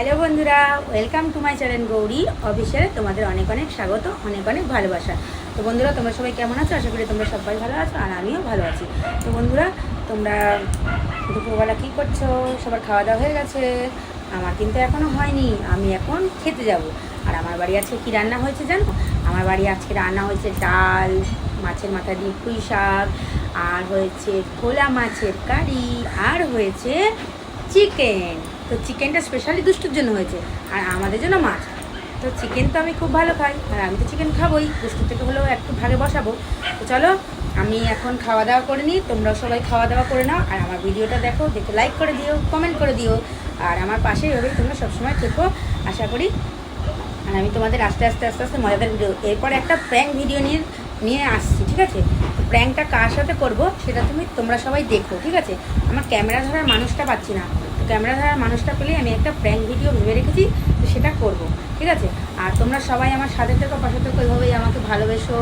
Hello বন্ধুরা, welcome to my channel Gauri official. তোমাদের অনেক অনেক স্বাগত, অনেক অনেক ভালোবাসা। তো বন্ধুরা, তোমরা সবাই কেমন আছো? আশা করি তোমরা সবাই ভালো আছো আর আমিও ভালো আছি। তো বন্ধুরা, তোমরা দুপুরবেলা কী করছো? সবার খাওয়া দাওয়া হয়ে গেছে? আমার কিন্তু এখনও হয়নি, আমি এখন খেতে যাব। আর আমার বাড়ি আজকে কী রান্না হয়েছে জানো? আমার বাড়ি আজকে রান্না হয়েছে ডাল, মাছের মাথা দিয়ে পুঁই শাক, আর হয়েছে ভোলা মাছের কারি, আর হয়েছে চিকেন। তো চিকেনটা স্পেশালি দুষ্টুর জন্য হয়েছে আর আমাদের জন্য মাছ। তো চিকেন তো আমি খুব ভালো খাই আর আমি তো চিকেন খাবোই, দুষ্টুর থেকে হলেও একটু ভাগে বসাবো। তো চলো, আমি এখন খাওয়া দাওয়া করে নিই, তোমরাও সবাই খাওয়া দাওয়া করে নাও। আর আমার ভিডিওটা দেখো, দেখে লাইক করে দিও, কমেন্ট করে দিও, আর আমার পাশেই হবে। তোমরা সবসময় থেকো আশা করি। আর আমি তোমাদের আস্তে আস্তে আস্তে আস্তে মজাদার ভিডিও, এরপর একটা প্র্যাঙ্ক ভিডিও নিয়ে আসছি, ঠিক আছে? তো প্র্যাঙ্কটা কার সাথে করবো সেটা তোমরা সবাই দেখো, ঠিক আছে? আমার ক্যামেরা ধরার মানুষটা পাচ্ছি না, তো ক্যামেরা ধরার মানুষটা পেলেই আমি একটা প্র্যাঙ্ক ভিডিও ভেবে রেখেছি, তো সেটা করব, ঠিক আছে? আর তোমরা সবাই আমার সাথে থেকো, পাশে থেকো, এইভাবেই আমাকে ভালোবেসো,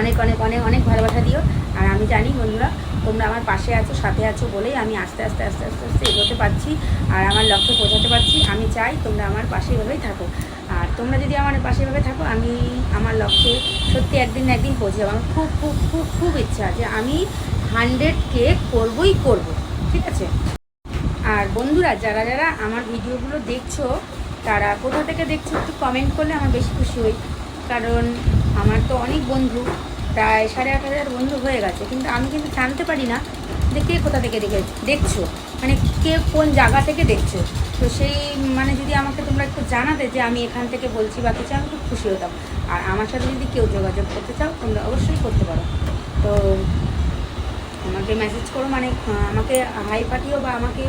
অনেক অনেক অনেক অনেক ভালোবাসা দিও। আর আমি জানি বন্ধুরা, তোমরা আমার পাশে আছো, সাথে আছো বলেই আমি আস্তে আস্তে আস্তে আস্তে আস্তে এগোতে পারছি আর আমার লক্ষ্যে পৌঁছাতে পারছি। আমি চাই তোমরা আমার পাশে এভাবেই থাকো। আর তোমরা যদি আমার পাশে এভাবে থাকো, আমি আমার লক্ষ্যে সত্যি একদিন না একদিন পৌঁছে যাবো। আমার খুব খুব খুব খুব ইচ্ছা যে আমি 100K করবই করব, ঠিক আছে? আর বন্ধুরা, যারা যারা আমার ভিডিওগুলো দেখছো, তারা কোথা থেকে দেখছো একটু কমেন্ট করলে আমার বেশি খুশি হই। কারণ আমার তো অনেক বন্ধু, প্রায় 8,500 বন্ধু হয়ে গেছে, কিন্তু আমি কিন্তু জানতে পারি না যে কে কোথা থেকে দেখছো, মানে কে কোন জায়গা থেকে দেখছো। তো সেই মানে যদি আমাকে তোমরা একটু জানাতে যে আমি এখান থেকে বলছি বা কিছু, আমি খুব খুশি হতাম। আর আমার সাথে যদি কেউ যোগাযোগ করতে চাও, তোমরা অবশ্যই করতে পারো। তো আমাকে মেসেজ করো, মানে আমাকে হাই পাঠিও বা আমাকে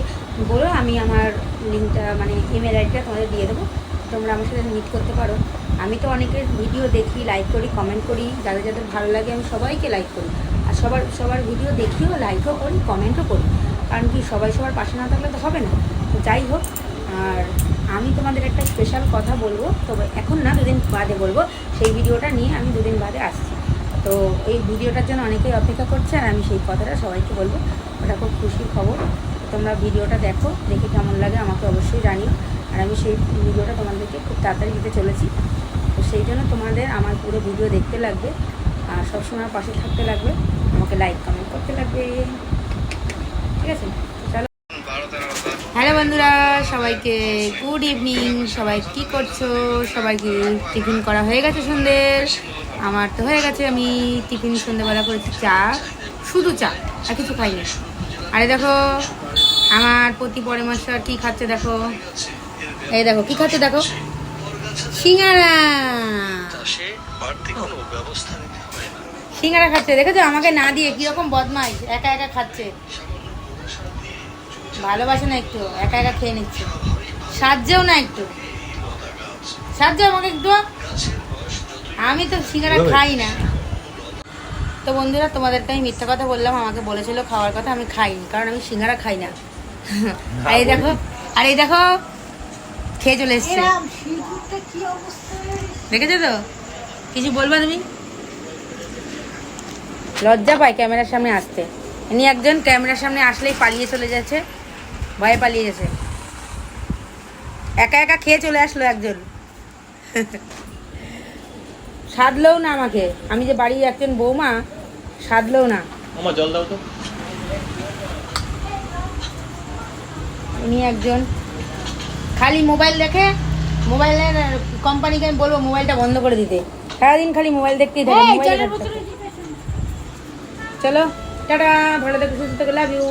বলো, আমি আমার লিঙ্কটা মানে ইমেল আইডিটা তোমাদের দিয়ে দেবো, তোমরা আমার সাথে মিট করতে পারো। আমি তো অনেকের ভিডিও দেখি, লাইক করি, কমেন্ট করি, যাদের যাদের ভালো লাগে আমি সবাইকে লাইক করি। আর সবার ভিডিও দেখিও, লাইকও করি, কমেন্টও করি। কারণ কি, সবাই সবার পাশে না থাকলে তো হবে না। তো যাই হোক, আর আমি তোমাদের একটা স্পেশাল কথা বলবো, তবে এখন না, দুদিন বাদে বলবো। সেই ভিডিওটা নিয়ে আমি দুদিন বাদে আসছি। তো এই ভিডিওটার জন্য অনেকেই অপেক্ষা করছে আর আমি সেই কথাটা সবাইকে বলবো। ওটা খুব খুশির খবর। তোমরা ভিডিওটা দেখো, দেখে কেমন লাগে আমাকে অবশ্যই জানিও। আর আমি সেই ভিডিওটা তোমাদেরকে খুব তাড়াতাড়ি দিতে চলেছি। তো সেই জন্য তোমাদের আমার পুরো ভিডিও দেখতে লাগবে আর সবসময় পাশে থাকতে লাগবে, আমাকে লাইক কমেন্ট করতে লাগবে, ঠিক আছে? চলো। হ্যালো বন্ধুরা, সবাইকে গুড ইভিনিং। সবাই কি করছো? সবাই কি টিফিন করা হয়ে গেছে সন্ধ্যের? আমার তো হয়ে গেছে। আমি টিফিন সন্ধ্যেবেলা করেছি চা, শুধু চা, আর কিছু খাইনি। আরে দেখো, আমার প্রতি পরে মাস্টার কী খাচ্ছে দেখো, এই দেখো কী খাচ্ছে দেখো, সিঙ্গারা। সিঙ্গারা খাচ্ছে, দেখেছো? আমাকে না দিয়ে কীরকম বদমাইশ, একা একা খাচ্ছে, ভালোবাসে না একটু, একা একা খেয়ে নিচ্ছে, সাহায্যও না একটু, সাহায্য আমাকে একটু। আমি তো সিঙ্গারা খাই না। তো বন্ধুরা, তোমাদেরকে আমি মিথ্যা কথা বললাম, আমাকে বলেছিল খাওয়ার কথা, আমি খাইনি, কারণ আমি সিঙ্গারা খাই না। আর এই দেখো, আর এই দেখো খেয়ে চলে এসছে, দেখেছো তো? কিছু বলবা তুমি? লজ্জা পায় ক্যামেরার সামনে আসতে। ইনি একজন ক্যামেরার সামনে আসলেই পালিয়ে চলে যাচ্ছে, ভয়ে পালিয়ে গেছে, একা একা খেয়ে চলে আসলো একজন। সাধলেও না আমাকে, আমি যে বাড়ির একজন বৌমা, সাধলেও না। আমার জল দাও তো। উনি একজন খালি মোবাইল দেখে, মোবাইলের কোম্পানিকে আমি বলবো মোবাইলটা বন্ধ করে দিতে, সারাদিন খালি মোবাইল দেখতেই থাকে। চলো টাটা, ভালো থেকো, সুস্থ থেকো, লাভ ইউ।